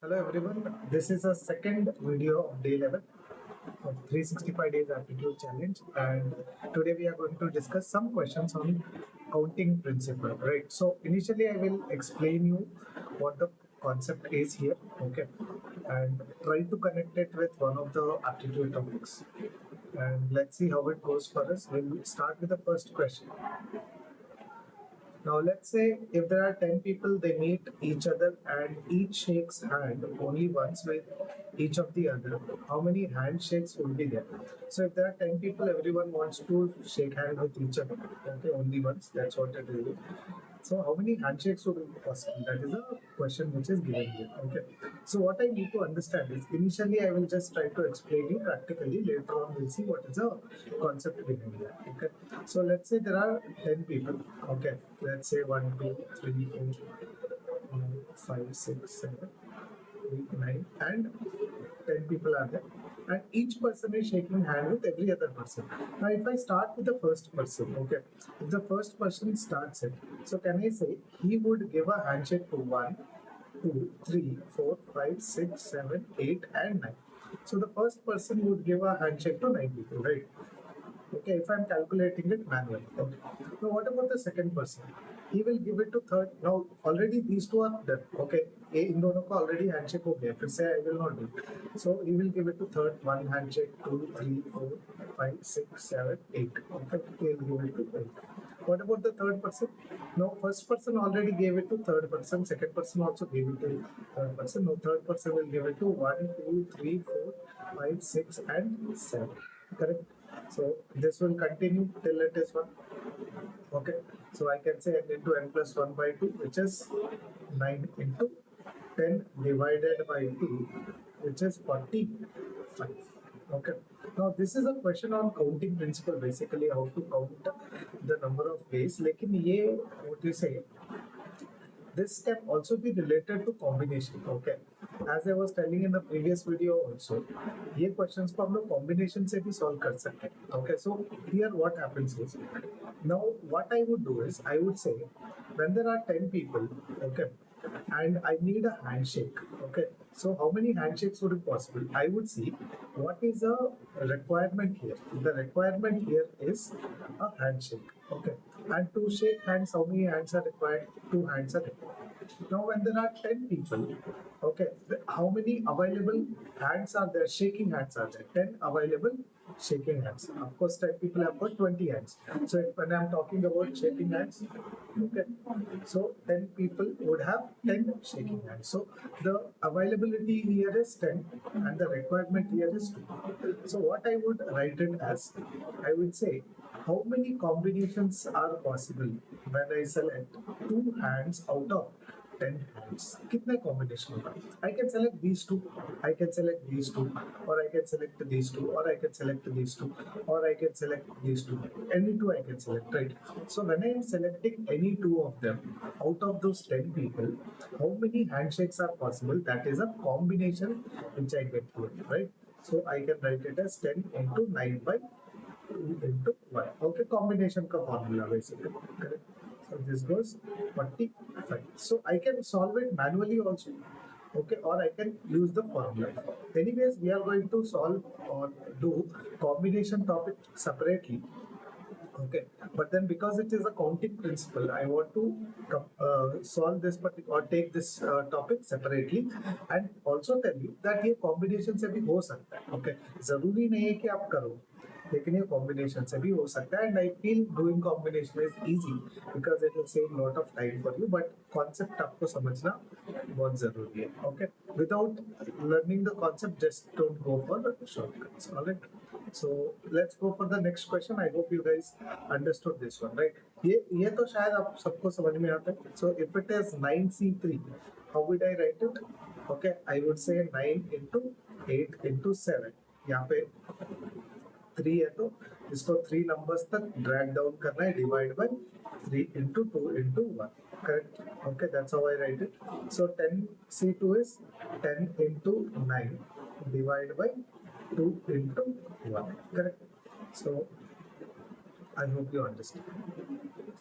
Hello everyone, this is a second video of day 11 of 365 days aptitude challenge, and today we are going to discuss some questions on counting principle, right? So initially I will explain you what the concept is here, okay, and try to connect it with one of the aptitude topics, and let's see how it goes for us. We'll start with the first question. Now let's say if there are 10 people, they meet each other and each shakes hand only once with each of the other. How many handshakes will be there? So if there are 10 people, everyone wants to shake hand with each other. Okay, only once. That's what it is. So how many handshakes would be possible? That is a question which is given here. Okay. So what I need to understand is initially I will just try to explain you practically. Later on we'll see what is the concept behind it. Okay. So let's say there are 10 people. Okay. Let's say 1, 2, 3, 4, 5, 6, 7, 8, 9, and 10 people are there. And each person is shaking hand with every other person. Now, if I start with the first person, okay, if the first person starts it, so can I say he would give a handshake to 1, 2, 3, 4, 5, 6, 7, 8, and 9. So the first person would give a handshake to 9 people, right? Okay, if I'm calculating it manually. Okay. Now what about the second person? He will give it to third. Now already these two are done. Okay. A इन दोनों को already handshake हो गया. फिर से I will not do. So he will give it to third one handshake, 2, 3, 4, 5, 6, 7, 8. Okay. He will give it to 8. What about the third person? No, first person already gave it to third person. Second person also gave it to third person. No, third person will give it to 1, 2, 3, 4, 5, 6, and 7. Correct. So this will continue till it is 1. Okay. So I can say n into n plus 1 by 2, which is 9 into 10 divided by 2, which is 45. Okay. Now this is a question on counting principle, basically how to count the number of ways. लेकिन ये what you say, this can also be related to combination. Okay, as I was telling in the previous video also, ये questions को हम लोग combination से भी solve कर सकते हैं. Okay, so here what happens is, now what I would do is I would say when there are 10 people, okay, and I need a handshake. Okay, so how many handshakes would be possible? I would see what is a requirement here. The requirement here is a handshake. Okay, and to shake hands, how many hands are required? 2 hands are required. Now, when there are 10 people, okay, how many available hands are there? Shaking hands are there. 10 available shaking hands. Of course, 10 people have got 20 hands. So when I'm talking about shaking hands, okay, so 10 people would have 10 shaking hands. So the availability here is 10 and the requirement here is 2. So what I would write it as, I would say how many combinations are possible when I select 2 hands out of 10 hands. कितने combination होगा? I can select these two, I can select these two, or I can select these two, or I can select these two, or I can select these two. Any two I can select, right? So when I am selecting any two of them out of those 10 people, how many handshakes are possible? That is a combination which I get here, right? So I can write it as 10 into 9 by 2 into 1. Okay, combination का formula basically. Correct. So this goes 45. So I can solve it manually also. Okay, or I can use the formula. Anyways, we are going to solve or do combination topic separately. Okay, but then because it is a counting principle, I want to solve this particular or take this topic separately and also tell you that ये combination से भी हो सकता है. Okay, जरूरी नहीं है कि आप करो, लेकिन ये combination से भी हो सकता है, and I feel doing combination is easy because it will save lot of time for you, but concept आपको समझना बहुत जरूरी है. Okay, without learning the concept, just don't go for the shortcuts. All right. So let's go for the next question. I hope you guys understood this one, right? ये तो शायद आप सबको समझ में आता है. So if it is 9C3, how would I write it? Okay, I would say 9 into 8 into 7. यहाँ पे 3 है तो इसको 3 numbers तक drag down करना है, divide by 3 into 2 into 1. Correct? Okay, that's how I write it. So 10C2 is 10 into 9 divided by 2 into 1. Correct? So I hope you understand.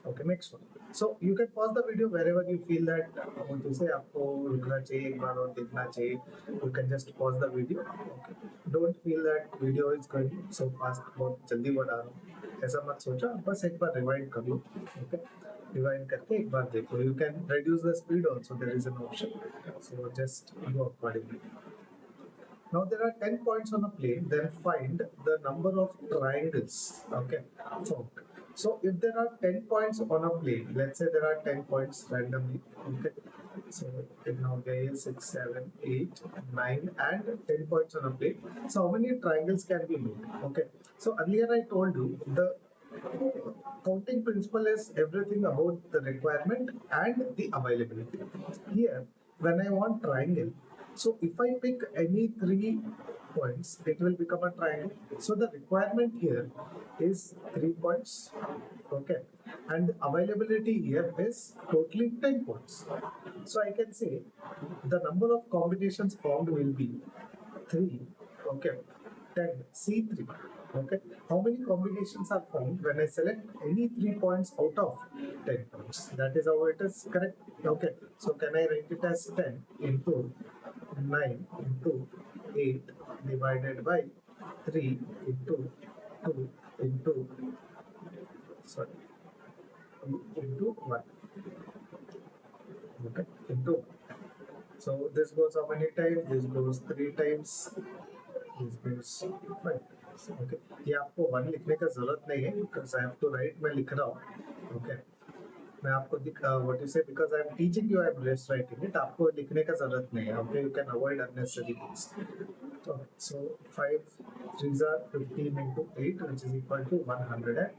Okay, next one. So you can pause the video wherever you feel that what to say आपको रुकना चाहिए एक बार और देखना चाहिए. You can just pause the video. Okay. Don't feel that video is going so fast. बहुत जल्दी बढ़ा रहा हूँ. ऐसा मत सोचो. बस एक बार rewind कर लो. Okay. Rewind करके एक बार देखो. You can reduce the speed also. There is an option. So just go accordingly. Now there are 10 points on a plane, then find the number of triangles. Okay, found. So if there are 10 points on a plane, let's say there are 10 points randomly. Okay, so now there is 6, 7, 8, 9, and 10 points on a plane. So how many triangles can be made? Okay, so earlier I told you the counting principle is everything about the requirement and the availability. Here, when I want triangle, so if I pick any 3 points, it will become a triangle. So the requirement here is 3 points, okay, and the availability here is totally 10 points. So I can say the number of combinations found will be 3, okay, 10, C3, okay. How many combinations are found when I select any 3 points out of 10 points? That is how it is correct, okay. So can I write it as 10 into 9 into 8 divided by 3 into 2 into, sorry, 2 into 1, okay, into. So this goes how many times? This goes 3 times. This goes 5 times. Okay. ये आपको 1 लिखने का जरूरत नहीं है because I have to write. मैं लिख रहा हूँ. Okay. मैं आपको what you say, because I am teaching you, I am just writing it. आपको लिखने का जरूरत नहीं है. Okay. You can avoid unnecessary things. Okay. So 5 3s are 15 into 8, which is equal to 120.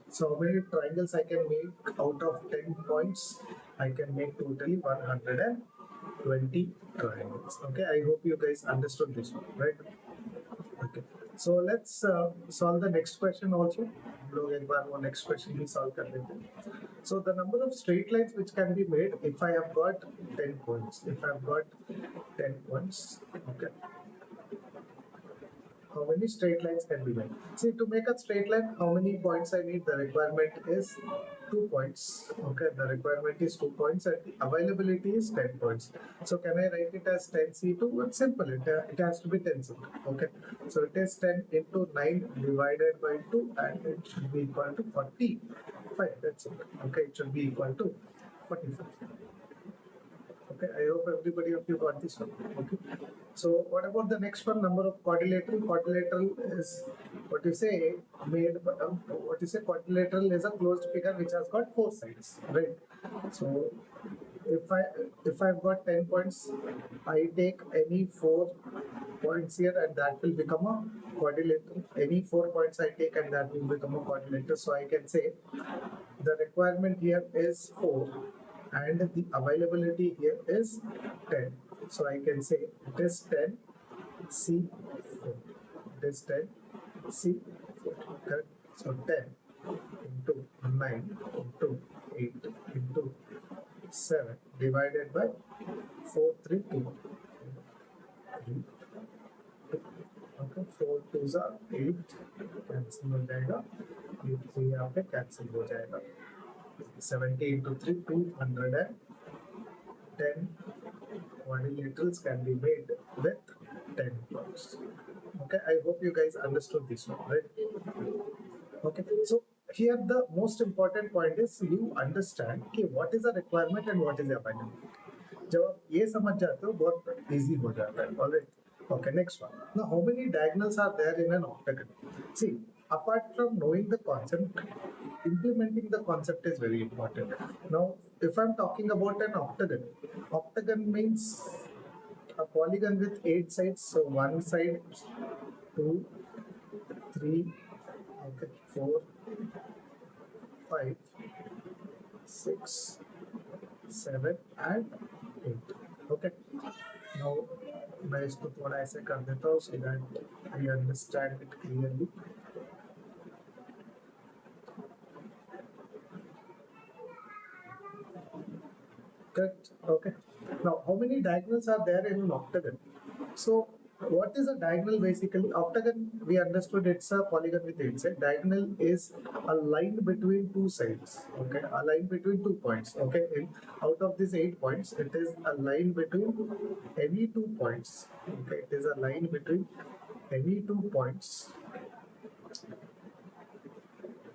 So how many triangles I can make out of 10 points? I can make totally 120 triangles. Okay, I hope you guys understood this one, right? Okay, so let's solve the next question also. हम लोग एक बार वो next question भी solve कर लेते हैं. So the number of straight lines which can be made if I have got 10 points. If I have got 10 points, okay. How many straight lines can be made? See, to make a straight line, how many points I need? The requirement is 2 points. Okay, the requirement is 2 points and the availability is 10 points. So can I write it as 10C2? It's simple. It has to be 10C2. Okay, so it is 10 into 9 divided by 2 and it should be equal to 45. That's it. Okay, it should be equal to 45. Okay, I hope everybody of you got this one. Okay, so what about the next one? Number of quadrilateral. Quadrilateral is what you say made. What you say quadrilateral is a closed figure which has got 4 sides, right? So if I've got 10 points, I take any 4 points here and that will become a quadrilateral. Any 4 points I take and that will become a quadrilateral. So I can say the requirement here is 4 and the availability here is 10. So I can say it is 10 C4. It is 10 C4. Correct? So 10 into 9 into 8 into 7 divided by 4, 3, 2. 3, 2. Okay, 4 2s are 8, cancel हो जाएगा. ये 3 यहाँ पे cancel हो जाएगा. 70 into 3, 210 quadrilaterals can be made with 10 points. Okay, I hope you guys understood this one, right? Okay, so here the most important point is you understand कि what is the requirement and what is the availability. जब आप ये समझ जाते हो बहुत easy हो जाता है. Alright. Okay, next one. Now, how many diagonals are there in an octagon? See, apart from knowing the concept, implementing the concept is very important. Now, if I'm talking about an octagon, octagon means a polygon with 8 sides. So one side, 2, 3, okay, 4, 5, 6, 7 and 8. Okay. Now मैं इसको थोड़ा ऐसे कर देता हूँ so that I understand it clearly. Correct. Okay. Now, how many diagonals are there in an octagon? So What is a diagonal basically? Octagon, we understood it's a polygon with eight sides. Diagonal is a line between two sides. Okay, a line between 2 points. Okay, out of these 8 points, it is a line between any 2 points. Okay, it is a line between any 2 points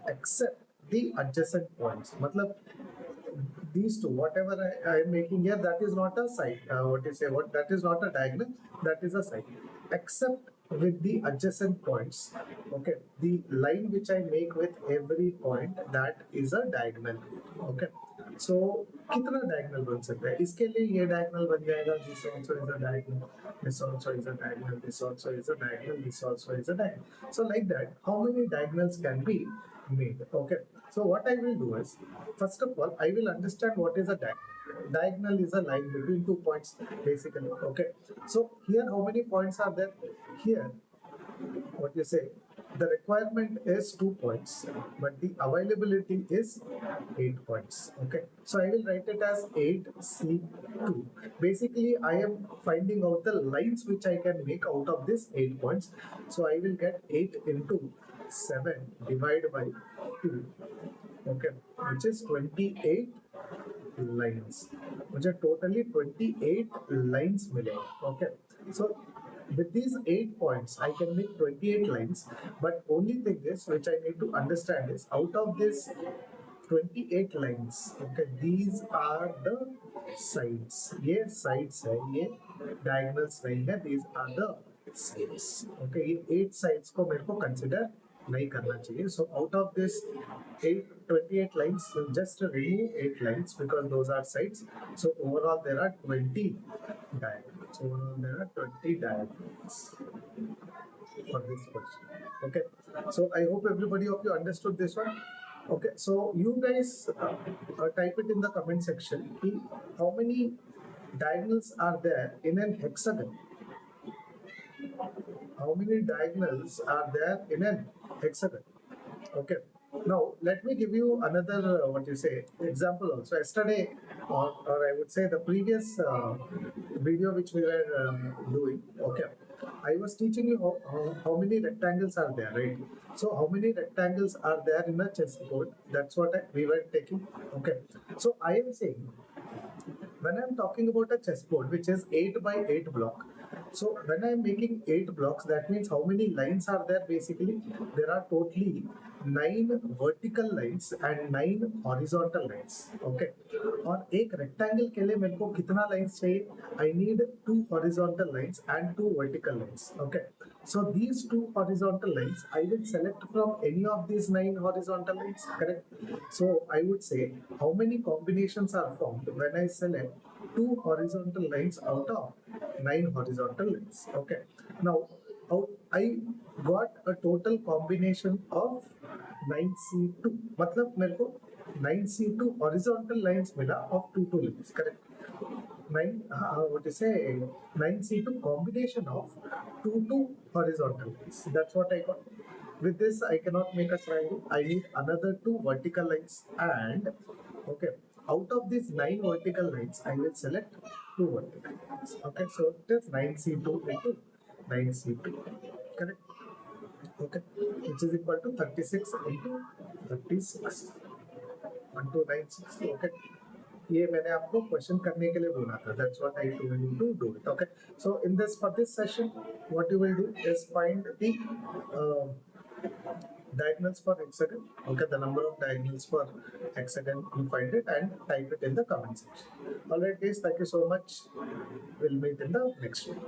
except the adjacent points. Matlab, these two, whatever I am making here, that is not a side. What you say? What that is not a diagonal. That is a side, except with the adjacent points. Okay, the line which I make with every point, that is a diagonal. Okay, so कितना diagonal बन सकता है? इसके लिए ये diagonal बन जाएगा. This also is a diagonal. This also is a diagonal. This also is a diagonal. This also is a diagonal. So like that, how many diagonals can be made? Okay. So what I will do is, first of all, I will understand what is a diagonal. Diagonal is a line between 2 points, basically. Okay. So here, how many points are there? Here, what you say, the requirement is 2 points, but the availability is 8 points. Okay, so I will write it as 8C2. Basically, I am finding out the lines which I can make out of this 8 points. So I will get 8 into 7 divided by 2. Okay, which is 28 lines. मुझे totally 28 lines मिले. Okay, so with these 8 points, I can make 28 lines. But only thing is, which I need to understand is, out of this 28 lines, okay, these are the sides. ये sides है, ये diagonals नहीं है. These are the sides. Okay, ये 8 sides को मेरे को consider नहीं करना चाहिए. So out of this 28 lines, so just remove 8 lines because those are sides. So overall there are 20 diagonals. Overall there are 20 diagonals for this question. Okay, so I hope everybody of you understood this one. Okay, so you guys type it in the comment section. How many diagonals are there in an hexagon? How many diagonals are there in an hexagon? Okay. Now let me give you another what you say example also. Yesterday, or I would say the previous video which we were doing. Okay, I was teaching you how many rectangles are there, right? So how many rectangles are there in a chessboard? That's what we were taking. Okay, so I am saying, when I'm talking about a chessboard which is 8 by 8 block, so when I'm making 8 blocks, that means how many lines are there? Basically, there are totally 9 vertical lines and 9 horizontal lines. Okay, और एक rectangle के लिए मेरे को कितना lines चाहिए? I need 2 horizontal lines and 2 vertical lines. Okay, so these 2 horizontal lines I will select from any of these 9 horizontal lines. Correct. So I would say, how many combinations are formed when I select 2 horizontal lines out of 9 horizontal lines. Okay, now I got a total combination of 9C2. मतलब मेरे को 9C2 horizontal lines मिला of 2 lines. Correct. What you say, 9C2 combination of 2 horizontal lines. That's what I got. With this, I cannot make a triangle. I need another 2 vertical lines, and okay, out of these 9 vertical lines, I will select 2 vertical lines. Okay, so it is 9C2 into 9C2. Correct. Okay, which is equal to 36 into 36. 1296. Okay. ये मैंने आपको question करने के लिए बोला था. That's what I told you to do it. Okay. So in this, for this session, what you will do is find the diagonals for hexagon. Okay, the number of diagonals for hexagon, you find it and type it in the comment section. Alright guys, thank you so much. We'll meet in the next one.